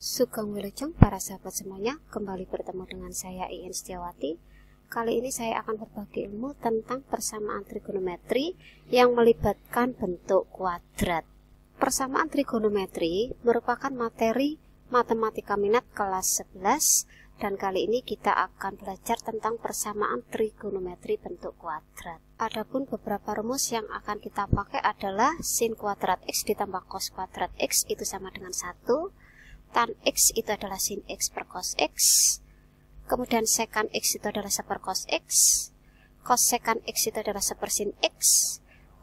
Sugeng Wilujeng para sahabat semuanya, kembali bertemu dengan saya Iin Setiawati. Kali ini saya akan berbagi ilmu tentang persamaan trigonometri yang melibatkan bentuk kuadrat. Persamaan trigonometri merupakan materi matematika minat kelas 11 dan kali ini kita akan belajar tentang persamaan trigonometri bentuk kuadrat. Adapun beberapa rumus yang akan kita pakai adalah sin kuadrat X ditambah cos kuadrat X itu sama dengan 1. Tan X itu adalah sin X per cos X. Kemudian sekan X itu adalah seper cos X. Cos sekan X itu adalah seper sin X.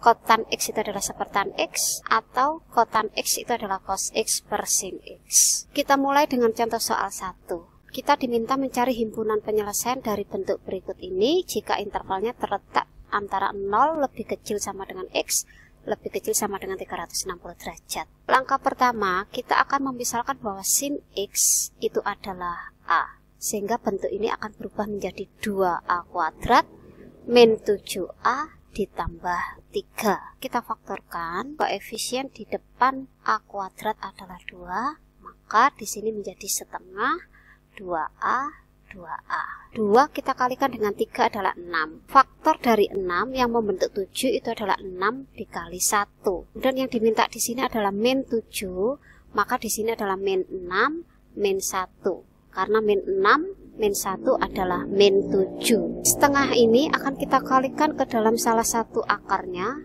Kotan X itu adalah seper tan X. Atau kotan X itu adalah cos X per sin X. Kita mulai dengan contoh soal 1. Kita diminta mencari himpunan penyelesaian dari bentuk berikut ini jika intervalnya terletak antara 0 lebih kecil sama dengan X lebih kecil sama dengan 360 derajat. Langkah pertama, kita akan memisalkan bahwa sin X itu adalah A. Sehingga bentuk ini akan berubah menjadi 2A kuadrat min 7A ditambah 3. Kita faktorkan, koefisien di depan A kuadrat adalah 2, maka di sini menjadi setengah 2A. 2 kita kalikan dengan 3 adalah 6. Faktor dari 6 yang membentuk 7 itu adalah 6 dikali 1. Dan yang diminta di sini adalah min 7, maka di sini adalah min 6, min 1. Karena min 6, min 1 adalah min 7. Setengah ini akan kita kalikan ke dalam salah satu akarnya.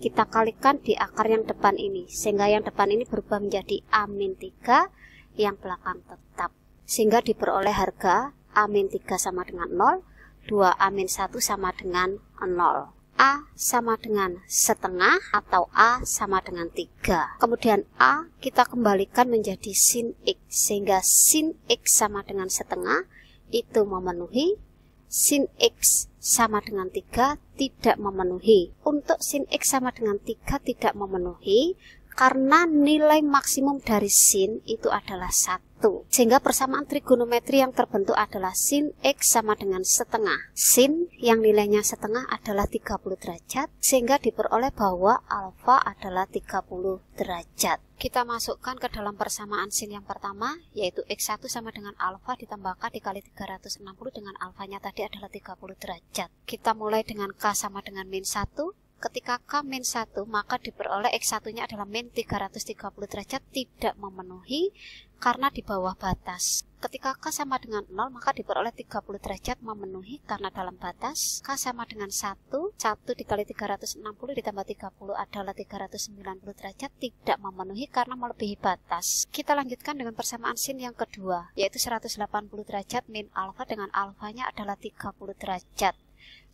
Kita kalikan di akar yang depan ini. Sehingga yang depan ini berubah menjadi A min 3, yang belakang tetap. Sehingga diperoleh harga A-3 sama dengan 0, 2A-1 sama dengan 0. A sama dengan setengah atau A sama dengan 3. Kemudian A kita kembalikan menjadi sin X, sehingga sin X sama dengan setengah itu memenuhi, sin X sama dengan 3 tidak memenuhi. Untuk sin X sama dengan 3 tidak memenuhi karena nilai maksimum dari sin itu adalah 1. Sehingga persamaan trigonometri yang terbentuk adalah sin X sama dengan setengah. Sin yang nilainya setengah adalah 30 derajat, sehingga diperoleh bahwa alfa adalah 30 derajat. Kita masukkan ke dalam persamaan sin yang pertama, yaitu X1 sama dengan alfa ditambah K dikali 360 dengan alfanya tadi adalah 30 derajat. Kita mulai dengan K sama dengan min 1. Ketika K min 1, maka diperoleh X1-nya adalah min 330 derajat tidak memenuhi karena di bawah batas. Ketika K sama dengan 0, maka diperoleh 30 derajat memenuhi karena dalam batas. K sama dengan 1, 1 dikali 360 ditambah 30 adalah 390 derajat tidak memenuhi karena melebihi batas. Kita lanjutkan dengan persamaan sin yang kedua, yaitu 180 derajat min alfa dengan alfanya adalah 30 derajat.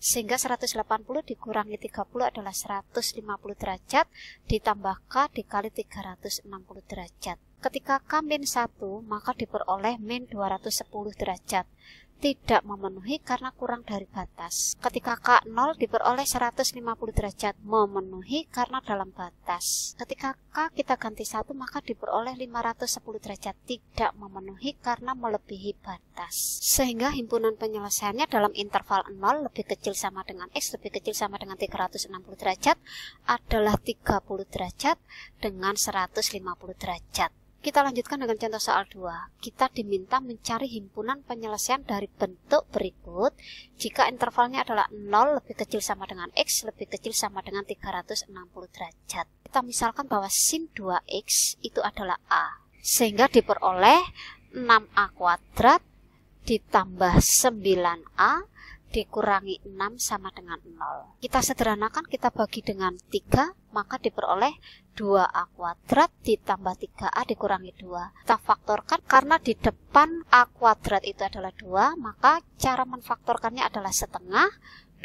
Sehingga 180 dikurangi 30 adalah 150 derajat ditambah K dikali 360 derajat. Ketika K min 1, maka diperoleh min 210 derajat. Tidak memenuhi karena kurang dari batas. Ketika K 0 diperoleh 150 derajat memenuhi karena dalam batas. Ketika K kita ganti 1 maka diperoleh 510 derajat tidak memenuhi karena melebihi batas. Sehingga himpunan penyelesaiannya dalam interval 0 lebih kecil sama dengan X lebih kecil sama dengan 360 derajat adalah 30 derajat dengan 150 derajat. Kita lanjutkan dengan contoh soal 2. Kita diminta mencari himpunan penyelesaian dari bentuk berikut jika intervalnya adalah 0 lebih kecil sama dengan X lebih kecil sama dengan 360 derajat. Kita misalkan bahwa sin 2X itu adalah A. Sehingga diperoleh 6A kuadrat ditambah 9A dikurangi 6 sama dengan 0. Kita sederhanakan, kita bagi dengan 3, maka diperoleh 2A kuadrat ditambah 3A dikurangi 2. Kita faktorkan karena di depan A kuadrat itu adalah 2, maka cara menfaktorkannya adalah setengah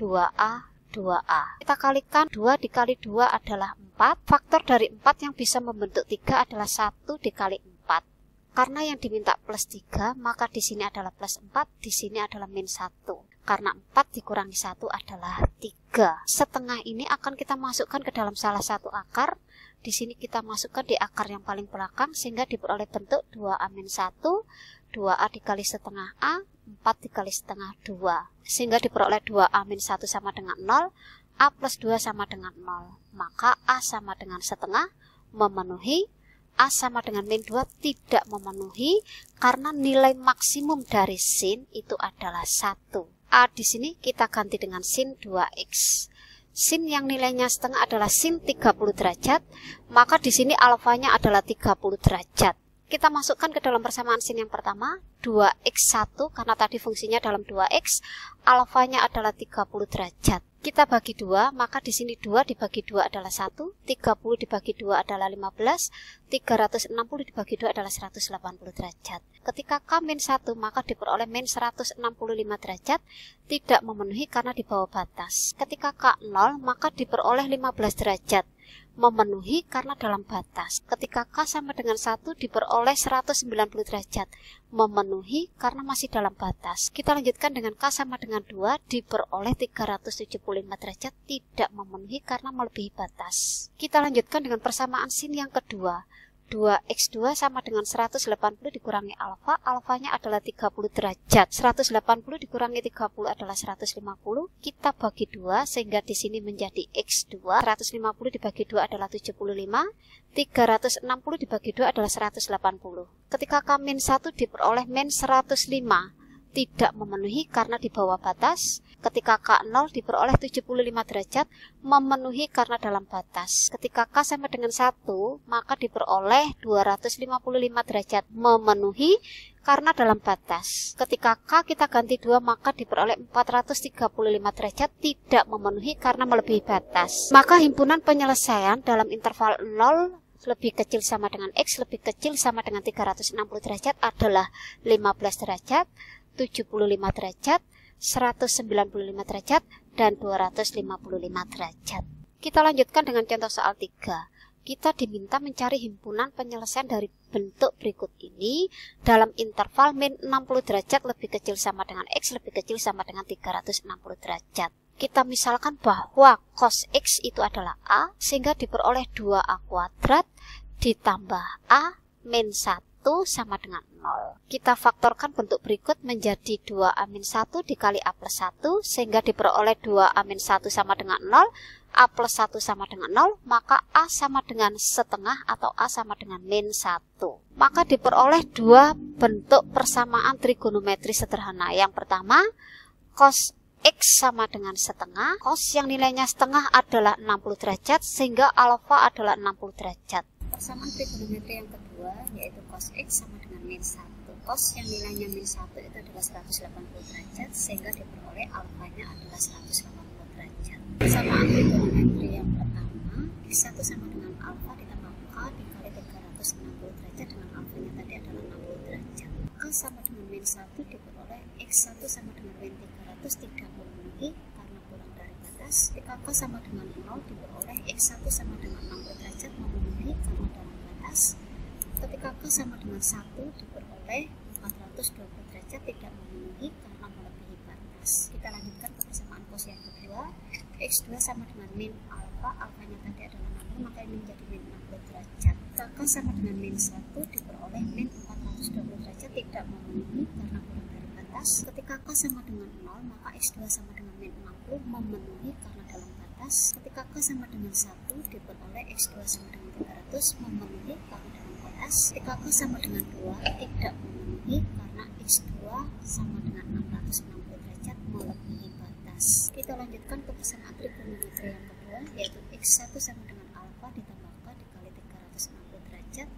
2A 2A. Kita kalikan 2 dikali 2 adalah 4. Faktor dari 4 yang bisa membentuk 3 adalah 1 dikali 4. Karena yang diminta plus 3, maka di sini adalah plus 4, di sini adalah min 1. Karena 4 dikurangi 1 adalah 3. Setengah ini akan kita masukkan ke dalam salah satu akar. Di sini kita masukkan di akar yang paling belakang sehingga diperoleh bentuk 2A min 1, 2A dikali setengah A, 4 dikali setengah 2. Sehingga diperoleh 2A min 1 sama dengan 0, A plus 2 sama dengan 0. Maka A sama dengan setengah memenuhi, A sama dengan min 2 tidak memenuhi karena nilai maksimum dari sin itu adalah 1. A di sini kita ganti dengan sin 2x. Sin yang nilainya setengah adalah sin 30 derajat, maka di sini alfanya adalah 30 derajat. Kita masukkan ke dalam persamaan sin yang pertama, 2x1 karena tadi fungsinya dalam 2x, alfanya adalah 30 derajat. Kita bagi 2, maka di sini 2 dibagi 2 adalah 1, 30 dibagi 2 adalah 15, 360 dibagi 2 adalah 180 derajat. Ketika K-1 maka diperoleh min 165 derajat, tidak memenuhi karena di bawah batas. Ketika K0 maka diperoleh 15 derajat, memenuhi karena dalam batas. Ketika K sama dengan 1 diperoleh 190 derajat, memenuhi karena masih dalam batas. Kita lanjutkan dengan K sama dengan 2 diperoleh 375 derajat, tidak memenuhi karena melebihi batas. Kita lanjutkan dengan persamaan sin yang kedua. 2x2 sama dengan 180 dikurangi alfa, alfanya adalah 30 derajat. 180 dikurangi 30 adalah 150. Kita bagi 2 sehingga di sini menjadi x2. 150 dibagi 2 adalah 75. 360 dibagi 2 adalah 180. Ketika K-1 diperoleh min 105, tidak memenuhi karena di bawah batas. Ketika K0 diperoleh 75 derajat, memenuhi karena dalam batas. Ketika K sama dengan 1, maka diperoleh 255 derajat, memenuhi karena dalam batas. Ketika K kita ganti 2, maka diperoleh 435 derajat, tidak memenuhi karena melebihi batas. Maka himpunan penyelesaian dalam interval 0 lebih kecil sama dengan X, lebih kecil sama dengan 360 derajat adalah 15 derajat, 75 derajat, 195 derajat, dan 255 derajat. Kita lanjutkan dengan contoh soal 3. Kita diminta mencari himpunan penyelesaian dari bentuk berikut ini dalam interval min 60 derajat lebih kecil sama dengan X, lebih kecil sama dengan 360 derajat. Kita misalkan bahwa cos X itu adalah A, sehingga diperoleh 2A kuadrat ditambah A min 1 sama dengan 0. Kita faktorkan bentuk berikut menjadi 2A-1 dikali A plus 1, sehingga diperoleh 2A-1 sama dengan 0, A plus 1 sama dengan 0, maka A sama dengan setengah atau A sama dengan min 1. Maka diperoleh dua bentuk persamaan trigonometri sederhana. Yang pertama, cos X sama dengan setengah, cos yang nilainya setengah adalah 60 derajat, sehingga alfa adalah 60 derajat. Persamaan trigonometri yang kedua yaitu cos X sama dengan min 1. Cos yang nilainya min 1 itu adalah 180 derajat, sehingga diperoleh alfanya adalah 180 derajat. Persamaan trigonometri yang pertama, X1 sama dengan alfa ditambah K dikali 360 derajat dengan alfanya tadi adalah 60 derajat. K sama dengan min 1 diperoleh X1 sama dengan min 300 tidak memenuhi karena kurang dari batas. Ketika K sama dengan 0 diperoleh X1 sama dengan 60 derajat memenuhi karena dalam batas. Ketika K sama dengan 1 diperoleh 420 derajat tidak memenuhi karena melebihi batas. Kita lanjutkan ke persamaan cos yang kedua. X2 sama dengan min alfa, alfanya tadi adalah 60, maka ini menjadi min 60 derajat. K sama dengan min 1 diperoleh min 420 derajat tidak memenuhi karena kurang dari batas. Ketika K sama dengan 0, maka X2 sama dengan min 60 memenuhi karena dalam batas. Ketika K sama dengan 1 diperoleh X2 sama dengan 300 memenuhi karena dalam batas. Ketika K sama dengan 2 tidak memenuhi karena X2 sama dengan 660 derajat melebihi batas. Kita lanjutkan ke persamaan trigonometri yang kedua yaitu X1 sama dengan alfa ditambah K dikali 360 derajat,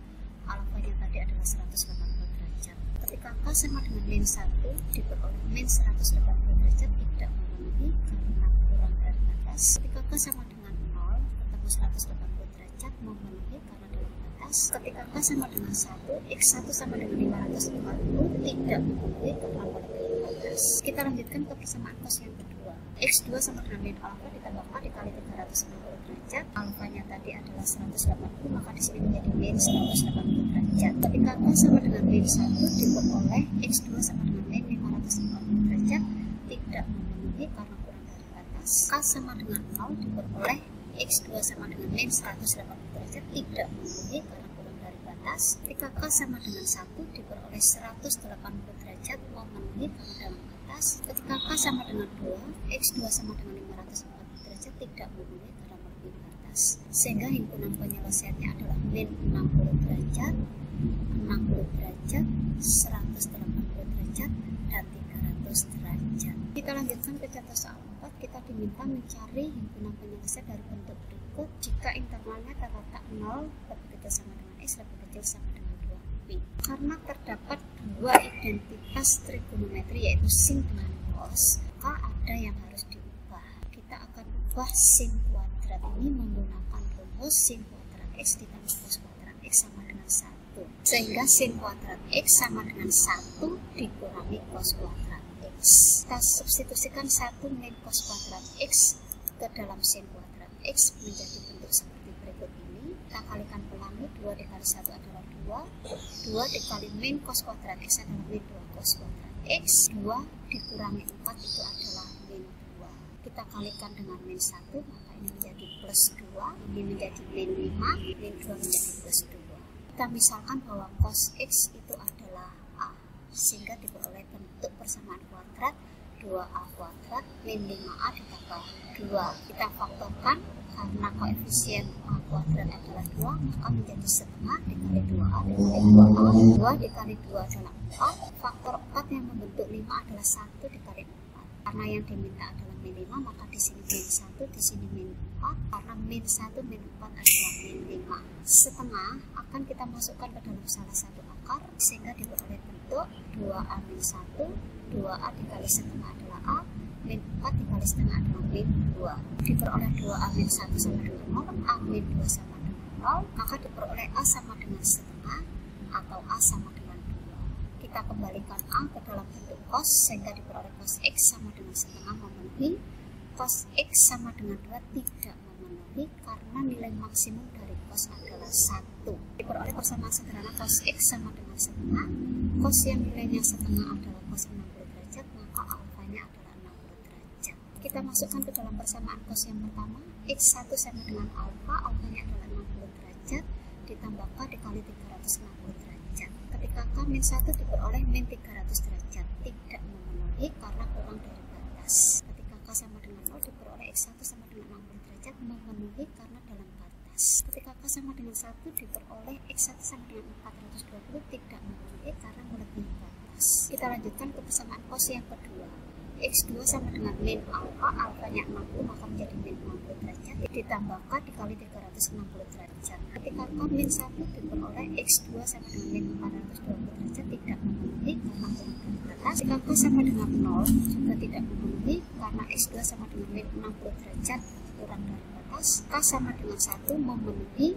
alfanya tadi adalah 180 derajat. Ketika K sama dengan min 1 diperoleh min 180 derajat tidak memenuhi karena kurang dari batas. Ketika K sama dengan 0 ketemu 180 derajat memenuhi karena dalam batas. Ketika K sama dengan 1, X1 sama dengan 540 tidak memenuhi karena melebihi batas. Kita lanjutkan ke persamaan cos yang kedua. X2 sama dengan min alfa ditambah K dikali 360 derajat, alfanya tadi adalah 180, maka di sini menjadi min 180 derajat. Ketika K sama dengan min 1 diperoleh X2 sama dengan min 540 derajat tidak memenuhi karena kurang dari batas. K sama dengan 0 diperoleh X2 sama dengan min 180 derajat tidak memenuhi karena kurang dari batas. Ketika K sama dengan 1 diperoleh 180 derajat memenuhi karena dalam batas. Ketika K sama dengan 2, X2 sama dengan 540 derajat tidak memenuhi karena melebihi batas. batas. Sehingga himpunan penyelesaiannya adalah min 60 derajat, 60 derajat, 180 derajat, dan 300 derajat. Kita lanjutkan ke contoh soal 4. Kita diminta mencari himpunan penyelesaian dari bentuk berikut jika intervalnya terletak 0 lebih kecil sama dengan X lebih kecil sama dengan 2 pi. Karena terdapat dua identitas trigonometri yaitu sin dengan cos, maka ada yang harus diubah. Kita akan ubah sin kuadrat ini menggunakan rumus sin kuadrat X ditambah cos kuadrat X sama dengan 1. Sehingga sin kuadrat X sama dengan 1 dikurangi cos kuadrat X. Kita substitusikan 1 min cos kuadrat X ke dalam sin kuadrat X menjadi bentuk seperti berikut ini. Kita kalikan pelangi, 2 dikali 1 adalah 2, 2 dikali min cos kuadrat X adalah min 2 cos kuadrat X, 2 dikurangi 4 itu adalah min 2. Kita kalikan dengan min 1, maka ini menjadi plus 2, ini menjadi min 5, min 2 menjadi plus 2. Kita misalkan bahwa cos X itu adalah A, sehingga diperoleh bentuk persamaan kuadrat 2A kuadrat min 5A ditambah 2. Kita faktorkan, karena koefisien A kuadrat adalah 2, maka menjadi setengah dikali 2A dikali 2A. 2 dikali 2 adalah 4, faktor 4 yang membentuk 5 adalah 1 dikali 4. Karena yang diminta adalah min 5, maka di sini min 1, di sini min 4. Karena min 1, min 4 adalah min 5. Setengah akan kita masukkan ke dalam salah satu akar, sehingga diperoleh bentuk 2A min 1, 2A dikali setengah adalah A, min 4 dikali setengah adalah min 2. Diperoleh 2A min 1 sama dengan 0, A min 2 sama dengan 0, maka diperoleh A sama dengan setengah atau A sama dengan 2. Kita kembalikan A ke dalam bentuk cos, sehingga diperoleh cos X sama dengan setengah memenuhi, cos X sama dengan 2 tidak memenuhi karena nilai maksimum dari cos adalah 1. Diperoleh persamaan sederhana cos X sama dengan setengah, cos yang nilainya setengah adalah cos 60 derajat, maka alfanya adalah 60 derajat. Kita masukkan ke dalam persamaan cos yang pertama, X1 sama dengan alfa, alfanya adalah 60 derajat, ditambah K dikali 360 derajat. Ketika K min 1 diperoleh min 300 derajat, tidak memenuhi karena kurang dari batas. Ketika K sama dengan 0 diperoleh X1 sama dengan 60 derajat, memenuhi karena dalam batas. Ketika K sama dengan 1 diperoleh X1 sama dengan 420, tidak memenuhi karena melebihi batas. Kita lanjutkan ke persamaan cos yang kedua. X2 sama dengan min alfa, alfanya 60, maka menjadi min 60 derajat, ditambah K dikali 360 derajat. Ketika K min 1 diperoleh X2 sama dengan min 420 derajat, tidak memenuhi karena kurang dari batas. Ketika K sama dengan 0 juga tidak memenuhi karena X2 sama dengan min 60 derajat, kurang dari batas. K sama dengan 1 memenuhi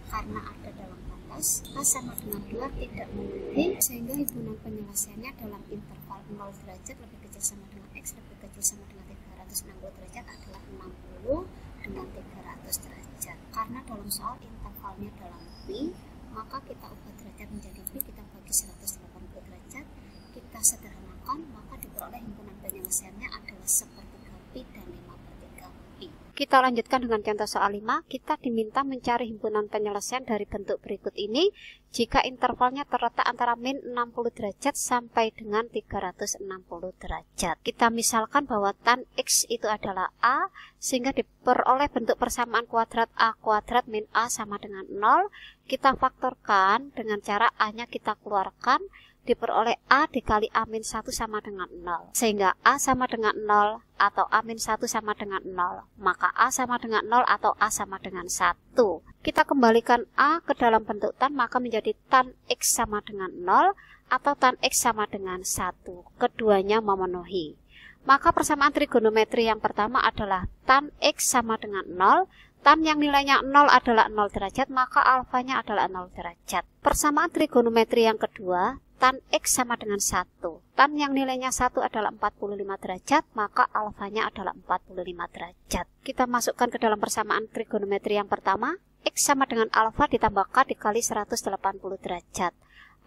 karena ada dalam batas. K sama dengan 2 tidak memenuhi, sehingga himpunan penyelesaiannya dalam interval 0 derajat lebih kecil sama dengan X lebih kecil sama dengan 360 derajat adalah 60 dengan 300 derajat. Karena dalam soal intervalnya dalam pi, maka kita ubah derajat menjadi pi, kita bagi 180 derajat, kita sederhanakan, maka diperoleh himpunan penyelesaiannya adalah sepertiga pi dan 5/3 pi. Kita lanjutkan dengan contoh soal 5. Kita diminta mencari himpunan penyelesaian dari bentuk berikut ini jika intervalnya terletak antara min 60 derajat sampai dengan 360 derajat. Kita misalkan bahwa tan X itu adalah A, sehingga diperoleh bentuk persamaan kuadrat A kuadrat min A sama dengan 0. Kita faktorkan dengan cara A-nya kita keluarkan, diperoleh A dikali A min 1 sama dengan 0. Sehingga A sama dengan 0 atau A min 1 sama dengan 0. Maka A sama dengan 0 atau A sama dengan 1. Kita kembalikan A ke dalam bentuk tan, maka menjadi tan X sama dengan 0 atau tan X sama dengan 1. Keduanya memenuhi. Maka persamaan trigonometri yang pertama adalah tan X sama dengan 0. Tan yang nilainya 0 adalah 0 derajat, maka alfanya adalah 0 derajat. Persamaan trigonometri yang kedua, tan X sama dengan 1. Tan yang nilainya 1 adalah 45 derajat, maka alfanya adalah 45 derajat. Kita masukkan ke dalam persamaan trigonometri yang pertama, X sama dengan alfa ditambah K dikali 180 derajat.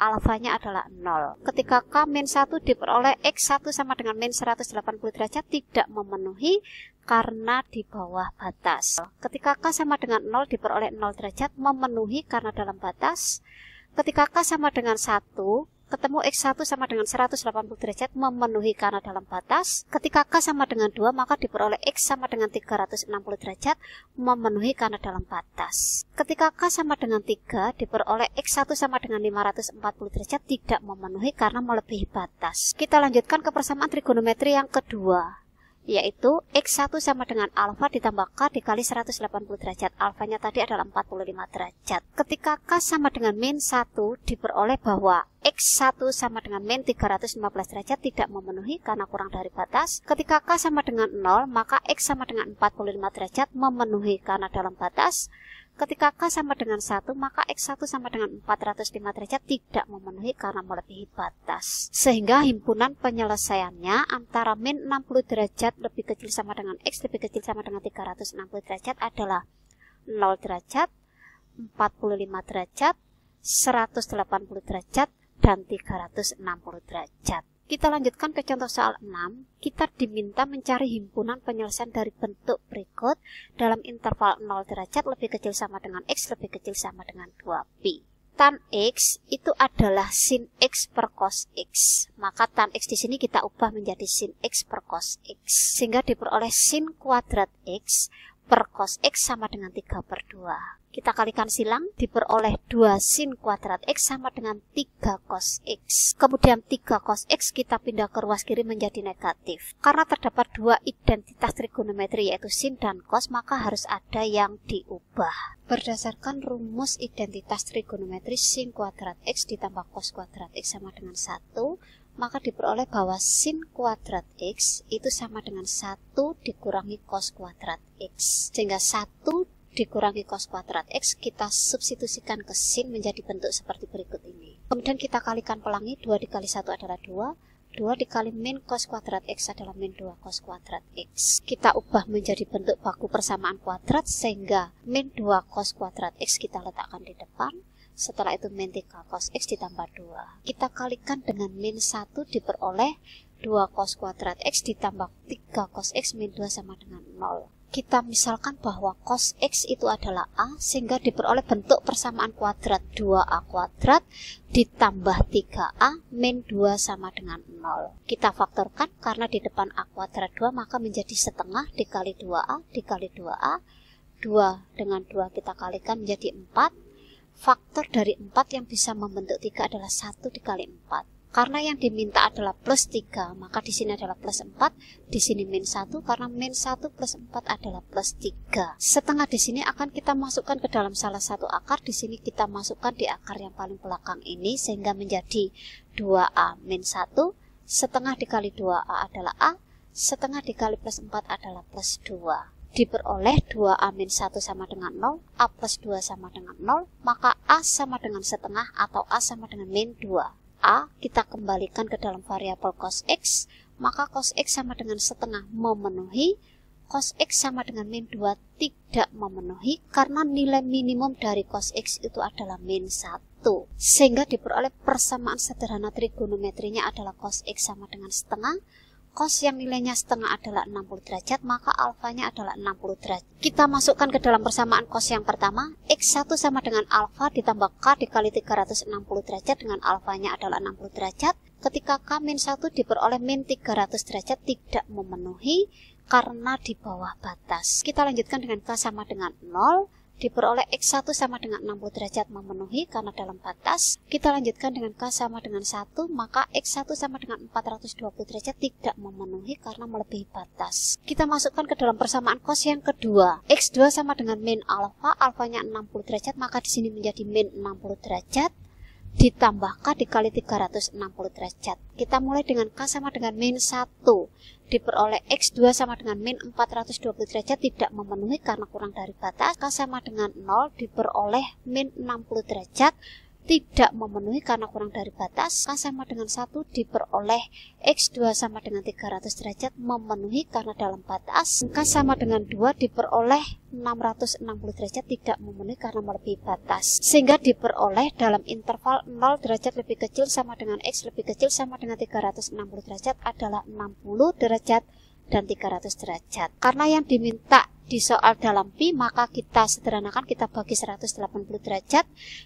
Alfanya adalah 0. Ketika K min 1 diperoleh X1 sama dengan min 180 derajat, tidak memenuhi karena di bawah batas. Ketika K sama dengan 0 diperoleh 0 derajat, memenuhi karena dalam batas. Ketika K sama dengan 1, ketemu X1 sama dengan 180 derajat memenuhi karena dalam batas. Ketika K sama dengan 2, maka diperoleh X sama dengan 360 derajat memenuhi karena dalam batas. Ketika K sama dengan 3, diperoleh X1 sama dengan 540 derajat tidak memenuhi karena melebihi batas. Kita lanjutkan ke persamaan trigonometri yang kedua, yaitu X1 sama dengan alfa ditambah K dikali 180 derajat. Alfanya tadi adalah 45 derajat. Ketika K sama dengan min 1, diperoleh bahwa X1 sama dengan min 315 derajat tidak memenuhi karena kurang dari batas. Ketika K sama dengan 0, maka X sama dengan 45 derajat memenuhi karena dalam batas. Ketika K sama dengan 1, maka X1 sama dengan 405 derajat tidak memenuhi karena melebihi batas. Sehingga himpunan penyelesaiannya antara min 60 derajat lebih kecil sama dengan X lebih kecil sama dengan 360 derajat adalah 0 derajat, 45 derajat, 180 derajat, dan 360 derajat. Kita lanjutkan ke contoh soal 6. Kita diminta mencari himpunan penyelesaian dari bentuk berikut dalam interval 0 derajat lebih kecil sama dengan X lebih kecil sama dengan 2pi. Tan X itu adalah sin X per cos X. Maka tan X di sini kita ubah menjadi sin X per cos X. Sehingga diperoleh sin kuadrat X per cos X sama dengan 3/2. Kita kalikan silang, diperoleh 2 sin kuadrat X sama dengan 3 cos X. Kemudian 3 cos X kita pindah ke ruas kiri menjadi negatif. Karena terdapat 2 identitas trigonometri yaitu sin dan cos, maka harus ada yang diubah. Berdasarkan rumus identitas trigonometri sin kuadrat X ditambah cos kuadrat X sama dengan 1, maka diperoleh bahwa sin kuadrat X itu sama dengan 1 dikurangi cos kuadrat X. Sehingga 1 dikurangi cos kuadrat X kita substitusikan ke sin menjadi bentuk seperti berikut ini. Kemudian kita kalikan pelangi, 2 dikali 1 adalah 2, 2 dikali min cos kuadrat X adalah min 2 cos kuadrat X. Kita ubah menjadi bentuk baku persamaan kuadrat sehingga min 2 cos kuadrat X kita letakkan di depan. Setelah itu min 3 cos X ditambah 2. Kita kalikan dengan min 1 diperoleh 2 cos kuadrat X ditambah 3 cos X min 2 sama dengan 0. Kita misalkan bahwa cos X itu adalah A, sehingga diperoleh bentuk persamaan kuadrat 2A kuadrat ditambah 3A min 2 sama dengan 0. Kita faktorkan karena di depan A kuadrat 2 maka menjadi setengah dikali 2A dikali 2A. 2 dengan 2 kita kalikan menjadi 4. Faktor dari 4 yang bisa membentuk 3 adalah 1 dikali 4. Karena yang diminta adalah plus 3, maka di sini adalah plus 4, di sini min 1, karena min 1 plus 4 adalah plus 3. Setengah di sini akan kita masukkan ke dalam salah satu akar, di sini kita masukkan di akar yang paling belakang ini, sehingga menjadi 2A min 1, setengah dikali 2A adalah A, setengah dikali plus 4 adalah plus 2. Diperoleh 2A min 1 sama dengan 0, A plus 2 sama dengan 0, maka A sama dengan setengah atau A sama dengan min 2. A kita kembalikan ke dalam variabel cos X, maka cos X sama dengan setengah memenuhi, cos X sama dengan min 2 tidak memenuhi karena nilai minimum dari cos X itu adalah min 1. Sehingga diperoleh persamaan sederhana trigonometrinya adalah cos X sama dengan setengah, cos yang nilainya setengah adalah 60 derajat, maka alfanya adalah 60 derajat. Kita masukkan ke dalam persamaan cos yang pertama, X1 sama dengan alfa ditambah K dikali 360 derajat dengan alfanya adalah 60 derajat. Ketika K min 1 diperoleh min 300 derajat tidak memenuhi karena di bawah batas. Kita lanjutkan dengan K sama dengan 0. Diperoleh X1 sama dengan 60 derajat memenuhi karena dalam batas. Kita lanjutkan dengan K sama dengan 1, maka X1 sama dengan 420 derajat tidak memenuhi karena melebihi batas. Kita masukkan ke dalam persamaan cos yang kedua. X2 sama dengan min alfa, alfanya 60 derajat, maka di sini menjadi min 60 derajat ditambah K dikali 360 derajat. Kita mulai dengan K sama dengan min 1. Diperoleh X2 sama dengan min 420 derajat tidak memenuhi karena kurang dari batas. K sama dengan 0 diperoleh min 60 derajat tidak memenuhi karena kurang dari batas. K sama dengan 1 diperoleh X2 sama dengan 300 derajat memenuhi karena dalam batas. K sama dengan 2 diperoleh 660 derajat tidak memenuhi karena melebihi batas. Sehingga diperoleh dalam interval 0 derajat lebih kecil sama dengan X lebih kecil sama dengan 360 derajat adalah 60 derajat dan 300 derajat. Karena yang diminta di soal dalam pi, maka kita sederhanakan, kita bagi 180 derajat,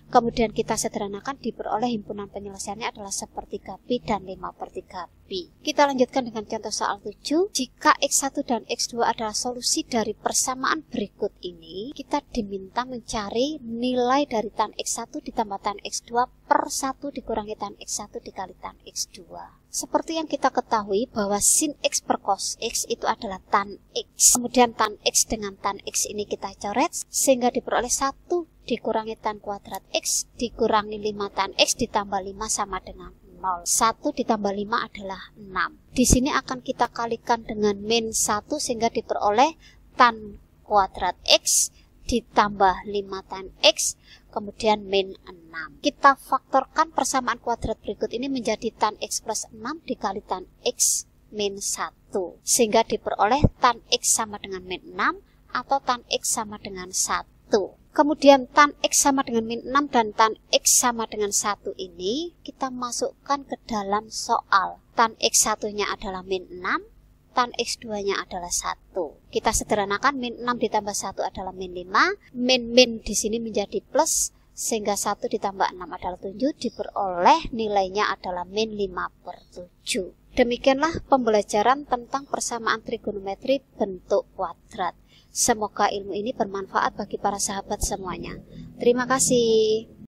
kemudian kita sederhanakan, diperoleh himpunan penyelesaiannya adalah 1/3 pi dan 5/3 pi. Kita lanjutkan dengan contoh soal 7. Jika X1 dan X2 adalah solusi dari persamaan berikut ini, kita diminta mencari nilai dari tan X1 ditambah tan X2 per 1 dikurangi tan X1 dikali tan X2. Seperti yang kita ketahui bahwa sin X per cos X itu adalah tan X. Kemudian tan X dengan tan X ini kita coret, sehingga diperoleh 1 dikurangi tan kuadrat X dikurangi 5 tan X ditambah 5 sama dengan 0. 1 ditambah 5 adalah 6. Di sini akan kita kalikan dengan min 1 sehingga diperoleh tan kuadrat X ditambah 5 tan X, kemudian min 6. Kita faktorkan persamaan kuadrat berikut ini menjadi tan X plus 6 dikali tan X min 1. Sehingga diperoleh tan X sama dengan min 6 atau tan X sama dengan 1. Kemudian tan X sama dengan min 6 dan tan X sama dengan 1 ini kita masukkan ke dalam soal. Tan X1-nya adalah min 6, tan X2-nya adalah 1. Kita sederhanakan, min 6 ditambah 1 adalah min 5. Min di sini menjadi plus, sehingga 1 ditambah 6 adalah 7. Diperoleh nilainya adalah min 5/7. Demikianlah pembelajaran tentang persamaan trigonometri bentuk kuadrat. Semoga ilmu ini bermanfaat bagi para sahabat semuanya. Terima kasih.